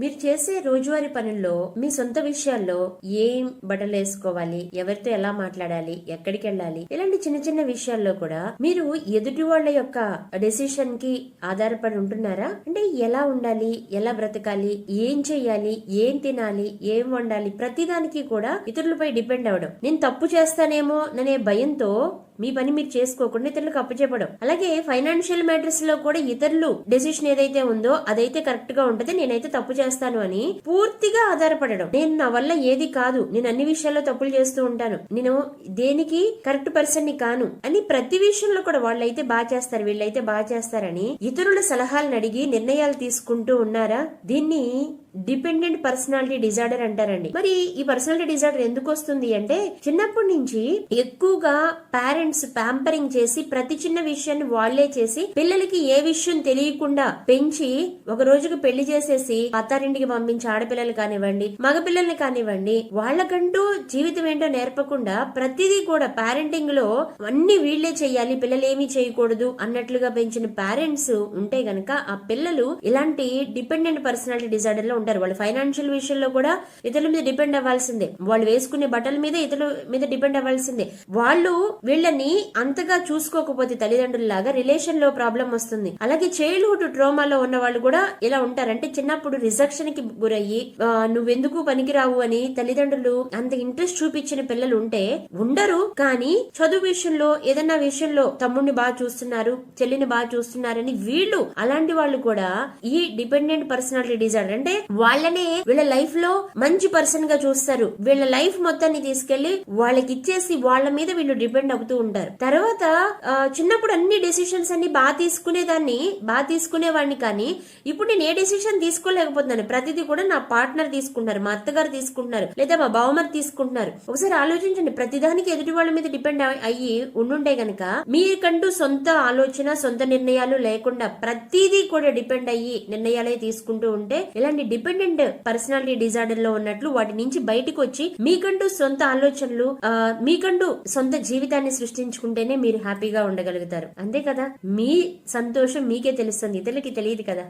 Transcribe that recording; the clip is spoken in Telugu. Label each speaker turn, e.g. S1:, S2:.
S1: మీరు చేసే రోజువారీ పనుల్లో మీ సొంత విషయాల్లో ఏం బట్టలు వేసుకోవాలి, ఎవరితో ఎలా మాట్లాడాలి, ఎక్కడికి వెళ్ళాలి, ఇలాంటి చిన్న చిన్న విషయాల్లో కూడా మీరు ఎదుటి వాళ్ళ యొక్క డెసిషన్ కి ఆధారపడి ఉంటున్నారా? అంటే ఎలా ఉండాలి, ఎలా బ్రతకాలి, ఏం చెయ్యాలి, ఏం తినాలి, ఏం వండాలి, ప్రతిదానికి కూడా ఇతరులపై డిపెండ్ అవడం. నేను తప్పు చేస్తానేమో అనే భయంతో మీ పని మీరు చేసుకోకుండా ఇతరులకు అప్పచెప్పడం. అలాగే ఫైనాన్షియల్ మ్యాటర్స్ లో కూడా ఇతరులు డెసిషన్ ఏదైతే ఉందో అదైతే కరెక్ట్ గా ఉంటది, నేనైతే తప్పు చేస్తాను అని పూర్తిగా ఆధారపడడం. నేను నా వల్ల ఏది కాదు, నేను అన్ని విషయాల్లో తప్పులు చేస్తూ ఉంటాను, నేను దేనికి కరెక్ట్ పర్సన్ ని కాను అని ప్రతి విషయంలో కూడా వాళ్ళైతే బాగా చేస్తారు, వీళ్ళైతే బాగా చేస్తారని ఇతరుల సలహాలను అడిగి నిర్ణయాలు తీసుకుంటూ ఉన్నారా? దీన్ని డిపెండెంట్ పర్సనాలిటీ డిజార్డర్ అంటారండి. మరి ఈ పర్సనాలిటీ డిజార్డర్ ఎందుకు వస్తుంది అంటే, చిన్నప్పటి నుంచి ఎక్కువగా పేరెంట్స్ ప్యాంపరింగ్ చేసి ప్రతి చిన్న విషయాన్ని వాళ్లే చేసి పిల్లలకి ఏ విషయం తెలియకుండా పెంచి ఒక రోజుకు పెళ్లి చేసేసి అత్తారింటికి పంపించి ఆడపిల్లలు కానివ్వండి, మగపిల్లల్ని కానివ్వండి, వాళ్ళకంటూ జీవితం ఏంటో నేర్పకుండా ప్రతిదీ కూడా పేరెంటింగ్ లో అన్ని వీళ్లే చెయ్యాలి, పిల్లలు ఏమీ చేయకూడదు అన్నట్లుగా పెంచిన పేరెంట్స్ ఉంటే గనక ఆ పిల్లలు ఇలాంటి డిపెండెంట్ పర్సనాలిటీ డిజార్డర్ లో ఉంటారు. వాళ్ళు ఫైనాన్షియల్ విషయంలో కూడా ఇతరుల మీద డిపెండ్ అవ్వాల్సిందే, వాళ్ళు వేసుకునే బట్టల మీద ఇతరుల మీద డిపెండ్ అవ్వాల్సిందే. వాళ్ళు వీళ్ళని అంతగా చూసుకోకపోతే తల్లిదండ్రులలాగా రిలేషన్ లో ప్రాబ్లం వస్తుంది. అలాగే చైల్డ్హుడ్ ట్రోమాలో ఉన్న వాళ్ళు కూడా ఇలా ఉంటారంటే, చిన్నప్పుడు రిజెక్షన్ కి గురయ్యి నువ్వెందుకు పనికిరావు అని తల్లిదండ్రులు అంత ఇంట్రెస్ట్ చూపించిన పిల్లలు ఉంటే ఉండరు. కానీ చదువు విషయంలో ఏదన్నా విషయంలో తమ్ముడిని బాగా చూస్తున్నారు, చెల్లిని బాగా చూస్తున్నారని వీళ్ళు అలాంటి వాళ్ళు కూడా ఈ డిపెండెంట్ పర్సనాలిటీ డిజార్డర్ అంటే వాళ్ళనే వీళ్ళ లైఫ్ లో మంచి పర్సన్ గా చూస్తారు. వీళ్ళ లైఫ్ మొత్తాన్ని తీసుకెళ్లి వాళ్ళకి ఇచ్చేసి వాళ్ళ మీద వీళ్ళు డిపెండ్ అవుతూ ఉంటారు. తర్వాత చిన్నప్పుడు అన్ని డెసిషన్స్ అన్ని బాగా తీసుకునేవాడిని, కానీ ఇప్పుడు నేను ఏ డెసిషన్ తీసుకోలేకపోతున్నాను. ప్రతిదీ కూడా నా పార్ట్నర్ తీసుకుంటున్నారు, మా అత్తగారు తీసుకుంటున్నారు, లేదా మా బావమర్ తీసుకుంటున్నారు. ఒకసారి ఆలోచించండి, ప్రతిదానికి ఎదుటి వాళ్ళ మీద డిపెండ్ అయ్యి ఉండుంటే గనక మీకంటూ సొంత ఆలోచన, సొంత నిర్ణయాలు లేకుండా ప్రతిదీ కూడా డిపెండ్ అయ్యి నిర్ణయాలే తీసుకుంటూ ఉంటే ఇలాంటి డిపెండెంట్ పర్సనాలిటీ డిజార్డర్ లో ఉన్నట్లు వాటి నుంచి బయటకు వచ్చి మీకంటూ సొంత ఆలోచనలు, మీకంటూ సొంత జీవితాన్ని సృష్టించుకుంటేనే మీరు హ్యాపీగా ఉండగలుగుతారు. అంతే కదా, మీ సంతోషం మీకే తెలుస్తుంది, ఇతరులకి తెలియదు కదా.